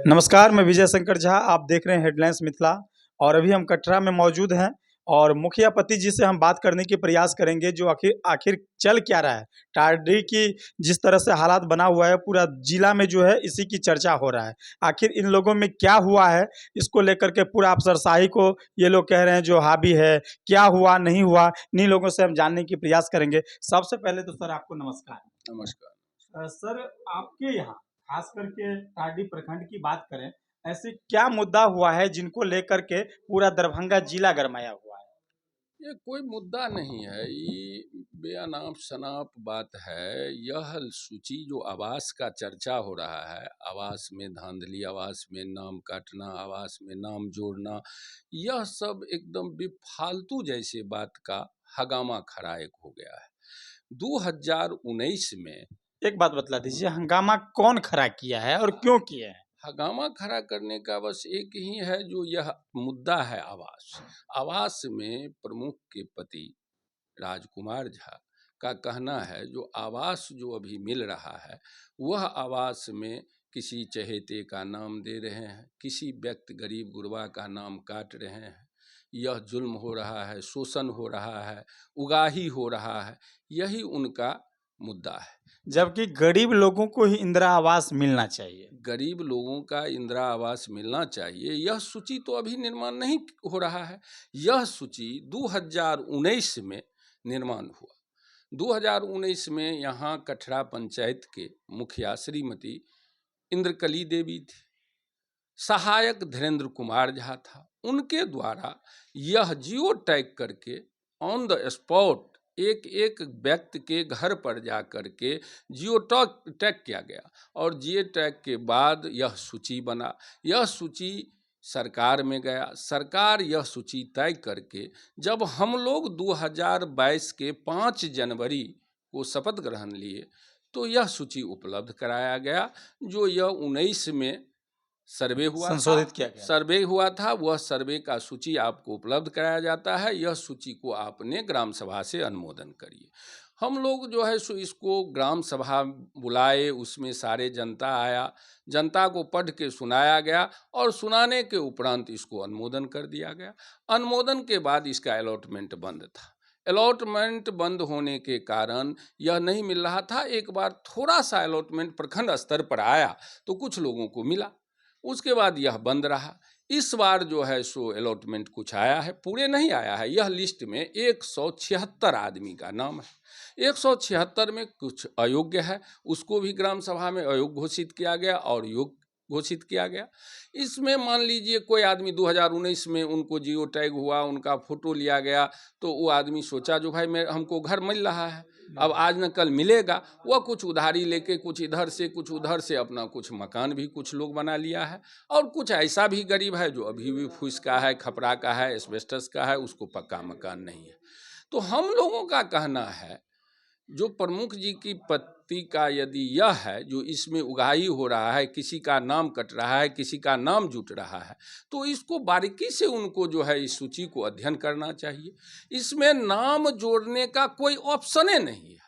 नमस्कार, मैं विजय शंकर झा। आप देख रहे हैं हेडलाइंस मिथिला और अभी हम कटरा में मौजूद हैं और मुखिया पति जी से हम बात करने की प्रयास करेंगे जो आखिर आखिर चल क्या रहा है। टारडी की जिस तरह से हालात बना हुआ है, पूरा जिला में जो है इसी की चर्चा हो रहा है। आखिर इन लोगों में क्या हुआ है, इसको लेकर के पूरा अफसरशाही को ये लोग कह रहे हैं जो हावी है। क्या हुआ नहीं हुआ, इन्हीं लोगों से हम जानने की प्रयास करेंगे। सबसे पहले तो सर आपको नमस्कार। नमस्कार। सर, आपके यहाँ खास करके टारडी प्रखंड की बात करें, ऐसे क्या मुद्दा हुआ है जिनको लेकर के पूरा दरभंगा जिला गरमाया हुआ है? ये कोई मुद्दा नहीं है, ये बेअनाप शनाप बात है। यह सूची जो आवास का चर्चा हो रहा है, आवास में धांधली, आवास में नाम काटना, आवास में नाम जोड़ना, यह सब एकदम बेफालतू जैसे बात का हगामा खड़ा एक हो गया है। 2019 में एक बात बतला दीजिए, हंगामा कौन खड़ा किया है और क्यों किया है? हगामा खड़ा करने का बस एक ही है, जो यह मुद्दा है आवास। आवास में प्रमुख के पति राजकुमार झा का कहना है जो आवास जो अभी मिल रहा है, वह आवास में किसी चहेते का नाम दे रहे हैं, किसी व्यक्ति गरीब गुरबा का नाम काट रहे हैं। यह जुल्म हो रहा है, शोषण हो रहा है, उगाही हो रहा है, यही उनका मुद्दा है। जबकि गरीब लोगों को ही इंदिरा आवास मिलना चाहिए। गरीब लोगों का इंदिरा आवास मिलना चाहिए, यह सूची तो अभी निर्माण नहीं हो रहा है। यह सूची 2019 में निर्माण हुआ। 2019 में यहाँ कठरा पंचायत के मुखिया श्रीमती इंद्रकली देवी थी, सहायक धीरेन्द्र कुमार झा था। उनके द्वारा यह जियो टैग करके ऑन द स्पॉट एक एक व्यक्ति के घर पर जा कर के जियो टैग किया गया और जियो टैग के बाद यह सूची बना। यह सूची सरकार में गया, सरकार यह सूची तय करके जब हम लोग 2022 के 5 जनवरी को शपथ ग्रहण लिए तो यह सूची उपलब्ध कराया गया। जो यह 19 में सर्वे हुआ संशोधित किया गया। सर्वे हुआ था, वह सर्वे का सूची आपको उपलब्ध कराया जाता है। यह सूची को आपने ग्राम सभा से अनुमोदन करिए। हम लोग जो है सो इसको ग्राम सभा बुलाए, उसमें सारे जनता आया, जनता को पढ़ के सुनाया गया और सुनाने के उपरांत इसको अनुमोदन कर दिया गया। अनुमोदन के बाद इसका अलॉटमेंट बंद था। अलॉटमेंट बंद होने के कारण यह नहीं मिल रहा था। एक बार थोड़ा सा अलॉटमेंट प्रखंड स्तर पर आया तो कुछ लोगों को मिला, उसके बाद यह बंद रहा। इस बार जो है सो अलॉटमेंट कुछ आया है, पूरे नहीं आया है। यह लिस्ट में 176 आदमी का नाम है। 176 में कुछ अयोग्य है, उसको भी ग्राम सभा में अयोग्य घोषित किया गया और योग्य घोषित किया गया। इसमें मान लीजिए कोई आदमी 2019 में उनको जियो टैग हुआ, उनका फोटो लिया गया, तो वो आदमी सोचा जो भाई मैं हमको घर मिल रहा है, अब आज न कल मिलेगा। वह कुछ उधारी लेके कुछ इधर से कुछ उधर से अपना कुछ मकान भी कुछ लोग बना लिया है और कुछ ऐसा भी गरीब है जो अभी भी फूस का है, खपरा का है, एस्बेस्टस का है, उसको पक्का मकान नहीं है। तो हम लोगों का कहना है जो प्रमुख जी की पत्ती का यदि यह है जो इसमें उगाही हो रहा है, किसी का नाम कट रहा है, किसी का नाम जुट रहा है, तो इसको बारीकी से उनको जो है इस सूची को अध्ययन करना चाहिए। इसमें नाम जोड़ने का कोई ऑप्शन ही नहीं है।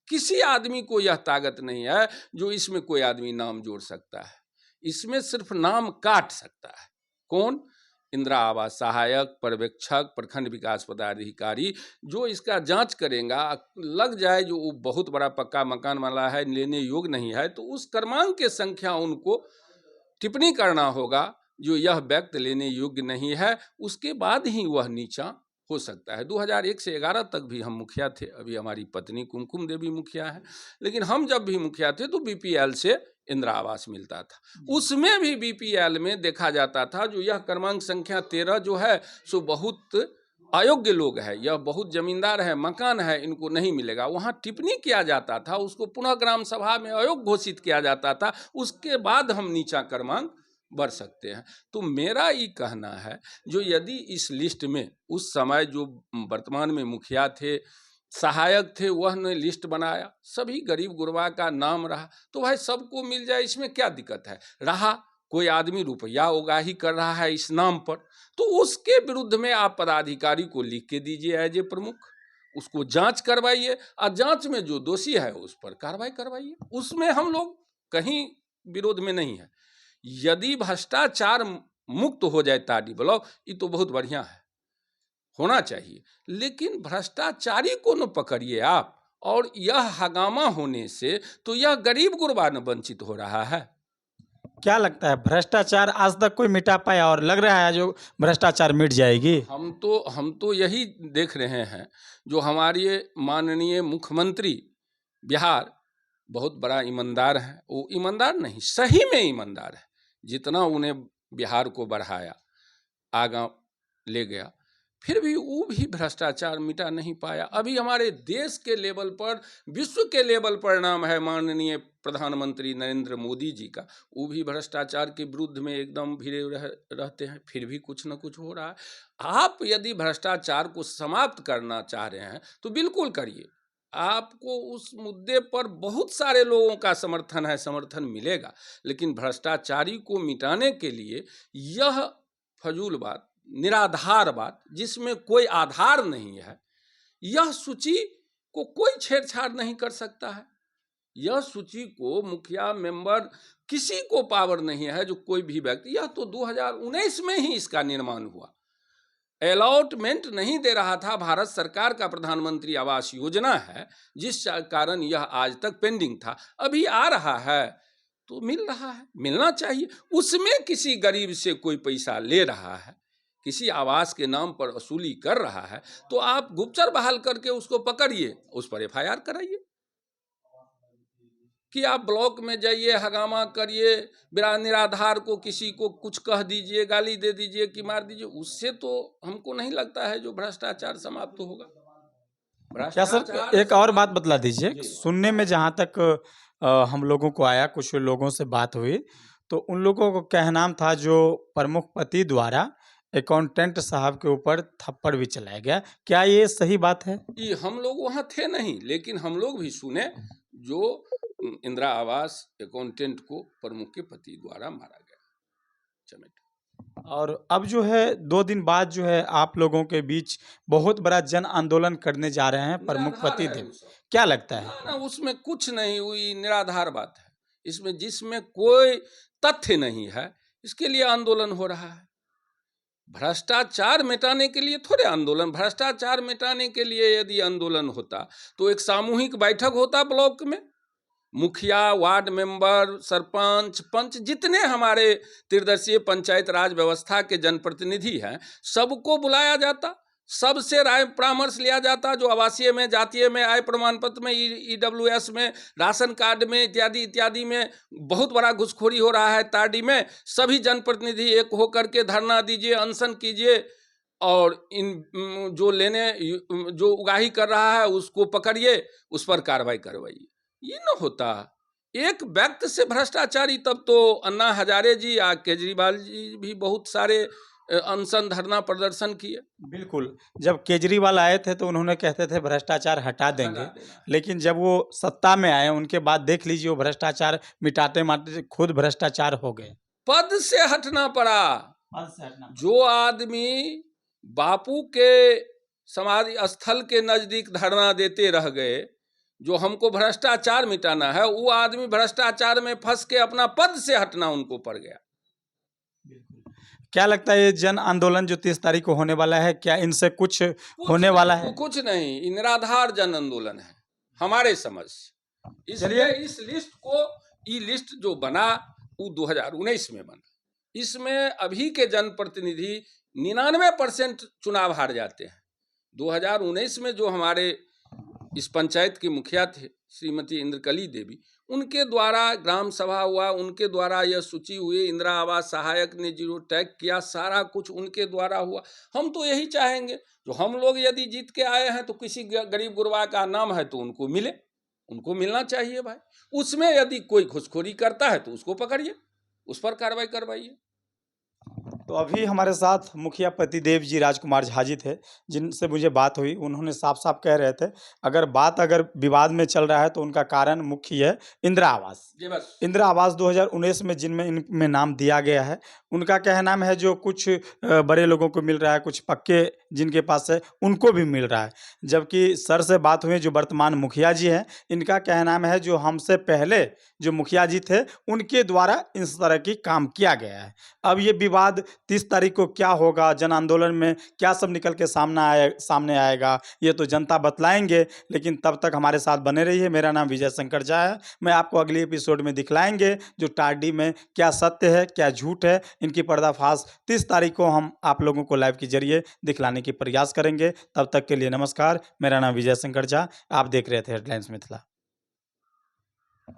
किसी आदमी को यह ताकत नहीं है जो इसमें कोई आदमी नाम जोड़ सकता है। इसमें सिर्फ नाम काट सकता है। कौन? इंदिरा आवास सहायक, पर्यवेक्षक, प्रखंड विकास पदाधिकारी जो इसका जांच करेगा, लग जाए जो वो बहुत बड़ा पक्का मकान वाला है, लेने योग्य नहीं है, तो उस क्रमांक के संख्या उनको टिप्पणी करना होगा जो यह व्यक्ति लेने योग्य नहीं है, उसके बाद ही वह नीचा हो सकता है। 2001 से 11 तक भी हम मुखिया थे, अभी हमारी पत्नी कुमकुम देवी मुखिया है, लेकिन हम जब भी मुखिया थे तो बीपीएल से इंदिरा आवास मिलता था। उसमें भी बीपीएल में देखा जाता था जो यह क्रमांक संख्या 13 जो है सो बहुत अयोग्य लोग है, यह बहुत जमींदार है, मकान है, इनको नहीं मिलेगा। वहाँ टिप्पणी किया जाता था, उसको पुनः ग्राम सभा में अयोग्य घोषित किया जाता था, उसके बाद हम नीचा क्रमांक बढ़ सकते हैं। तो मेरा ये कहना है जो यदि इस लिस्ट में उस समय जो वर्तमान में मुखिया थे, सहायक थे, वह ने लिस्ट बनाया, सभी गरीब गुरबा का नाम रहा, तो भाई सबको मिल जाए, इसमें क्या दिक्कत है? रहा कोई आदमी रुपया उगाही कर रहा है इस नाम पर, तो उसके विरुद्ध में आप पदाधिकारी को लिख के दीजिए एज ए प्रमुख, उसको जांच करवाइए और जांच में जो दोषी है उस पर कार्रवाई करवाइए। उसमें हम लोग कहीं विरोध में नहीं है। यदि भ्रष्टाचार मुक्त हो जाए टाडी ब्लॉक, ये तो बहुत बढ़िया है, होना चाहिए। लेकिन भ्रष्टाचारी को न पकड़िए आप, और यह हंगामा होने से तो यह गरीब गुरबा न वंचित हो रहा है। क्या लगता है भ्रष्टाचार आज तक कोई मिटा पाया, और लग रहा है जो भ्रष्टाचार मिट जाएगी? हम तो यही देख रहे हैं, जो हमारे माननीय मुख्यमंत्री बिहार बहुत बड़ा ईमानदार है। वो ईमानदार नहीं, सही में ईमानदार है। जितना उन्हें बिहार को बढ़ाया, आगा ले गया, फिर भी वो भी भ्रष्टाचार मिटा नहीं पाया। अभी हमारे देश के लेवल पर, विश्व के लेवल पर नाम है माननीय प्रधानमंत्री नरेंद्र मोदी जी का, वो भी भ्रष्टाचार के विरुद्ध में एकदम भिड़े रहते हैं, फिर भी कुछ न कुछ हो रहा है। आप यदि भ्रष्टाचार को समाप्त करना चाह रहे हैं तो बिल्कुल करिए, आपको उस मुद्दे पर बहुत सारे लोगों का समर्थन है, समर्थन मिलेगा। लेकिन भ्रष्टाचारी को मिटाने के लिए यह फजूल बात, निराधार बात, जिसमें कोई आधार नहीं है, यह सूची को कोई छेड़छाड़ नहीं कर सकता है। यह सूची को मुखिया मेंबर किसी को पावर नहीं है, जो कोई भी व्यक्ति, यह तो 2019 में ही इसका निर्माण हुआ। अलॉटमेंट नहीं दे रहा था, भारत सरकार का प्रधानमंत्री आवास योजना है, जिस कारण यह आज तक पेंडिंग था। अभी आ रहा है तो मिल रहा है, मिलना चाहिए। उसमें किसी गरीब से कोई पैसा ले रहा है, किसी आवास के नाम पर वसूली कर रहा है, तो आप गुप्तचर बहाल करके उसको पकड़िए, उस पर FIR कराइए। कि आप ब्लॉक में जाइए, हंगामा करिए, बिना निराधार को किसी को कुछ कह दीजिए, गाली दे दीजिए कि मार दीजिए, उससे तो हमको नहीं लगता है जो भ्रष्टाचार समाप्त होगा। क्या सर, एक और बात बतला दीजिए। सुनने में जहाँ तक हम लोगों को आया, कुछ लोगों से बात हुई, तो उन लोगों को कहना था जो प्रमुख पति द्वारा अकाउंटेंट साहब के ऊपर थप्पड़ भी चलाया गया। क्या ये सही बात है? ये हम लोग वहाँ थे नहीं, लेकिन हम लोग भी सुने जो इंदिरा आवास अकाउंटेंट को प्रमुख के पति द्वारा मारा गया चमेट। और अब जो है 2 दिन बाद जो है आप लोगों के बीच बहुत बड़ा जन आंदोलन करने जा रहे हैं प्रमुख पति देव, क्या लगता है? ना, उसमें कुछ नहीं हुई, निराधार बात है इसमें, जिसमें कोई तथ्य नहीं है, इसके लिए आंदोलन हो रहा है। भ्रष्टाचार मिटाने के लिए थोड़े आंदोलन, भ्रष्टाचार मिटाने के लिए यदि आंदोलन होता तो एक सामूहिक बैठक होता ब्लॉक में, मुखिया, वार्ड मेंबर, सरपंच, पंच, जितने हमारे त्रिदशीय पंचायत राज व्यवस्था के जनप्रतिनिधि हैं, सबको बुलाया जाता, सबसे राय परामर्श लिया जाता। जो आवासीय में, जातीय में, आय प्रमाण पत्र में, EWS में, राशन कार्ड में, इत्यादि इत्यादि में बहुत बड़ा घुसखोरी हो रहा है। ताड़ी में सभी जनप्रतिनिधि एक होकर के धरना दीजिए, अनशन कीजिए, और इन जो उगाही कर रहा है उसको पकड़िए, उस पर कार्रवाई करवाइए। ये न होता। एक व्यक्ति से भ्रष्टाचारी, तब तो अन्ना हजारे जी या केजरीवाल जी भी बहुत सारे अनशन, धरना, प्रदर्शन किए। बिल्कुल, जब केजरीवाल आए थे तो उन्होंने कहते थे भ्रष्टाचार हटा देंगे, लेकिन जब वो सत्ता में आए उनके बाद देख लीजिए वो भ्रष्टाचार मिटाते मारते खुद भ्रष्टाचार हो गए। पद से हटना पड़ा। जो आदमी बापू के समाधि स्थल के नजदीक धरना देते रह गए, जो हमको भ्रष्टाचार मिटाना है, वो आदमी भ्रष्टाचार में फंस के अपना पद से हटना उनको पड़ गया। क्या लगता है ये जन आंदोलन जो 30 तारीख को होने वाला है, क्या इनसे कुछ होने वाला है? कुछ नहीं, निराधार जन आंदोलन है हमारे समझ। इसलिए इस लिस्ट को, ये लिस्ट जो बना वो 2019 में बना। इसमें अभी के जनप्रतिनिधि 99% चुनाव हार जाते हैं। 2019 में जो हमारे इस पंचायत की मुखिया थे श्रीमती इंद्रकली देवी, उनके द्वारा ग्राम सभा हुआ, उनके द्वारा यह सूची हुई, इंदिरा आवास सहायक ने 0 टैग किया, सारा कुछ उनके द्वारा हुआ। हम तो यही चाहेंगे, जो हम लोग यदि जीत के आए हैं तो किसी गरीब गुरबा का नाम है तो उनको मिले, उनको मिलना चाहिए भाई। उसमें यदि कोई घुसखोरी करता है तो उसको पकड़िए, उस पर कार्रवाई करवाइए। तो अभी हमारे साथ मुखिया पतिदेव जी राजकुमार झा जी थे, जिनसे मुझे बात हुई। उन्होंने साफ साफ कह रहे थे अगर विवाद में चल रहा है तो उनका कारण मुख्य है इंदिरा आवास। इंदिरा आवास 2019 में जिनमें इनमें नाम दिया गया है, उनका कहना है जो कुछ बड़े लोगों को मिल रहा है, कुछ पक्के जिनके पास है उनको भी मिल रहा है। जबकि सर से बात हुई जो वर्तमान मुखिया जी हैं, इनका कहना है जो हमसे पहले जो मुखिया जी थे उनके द्वारा इस तरह की काम किया गया है। अब ये विवाद 30 तारीख को क्या होगा, जन आंदोलन में क्या सब निकल के सामने आएगा, ये तो जनता बतलाएँगे। लेकिन तब तक हमारे साथ बने रहिए। मेरा नाम विजय शंकर झा है। मैं आपको अगले एपिसोड में दिखलाएँगे जो टारडी में क्या सत्य है, क्या झूठ है। इनकी पर्दाफाश 30 तारीख को हम आप लोगों को लाइव के ज़रिए दिखलाने की प्रयास करेंगे। तब तक के लिए नमस्कार। मेरा नाम विजय शंकर झा। आप देख रहे थे हेडलाइंस मिथिला।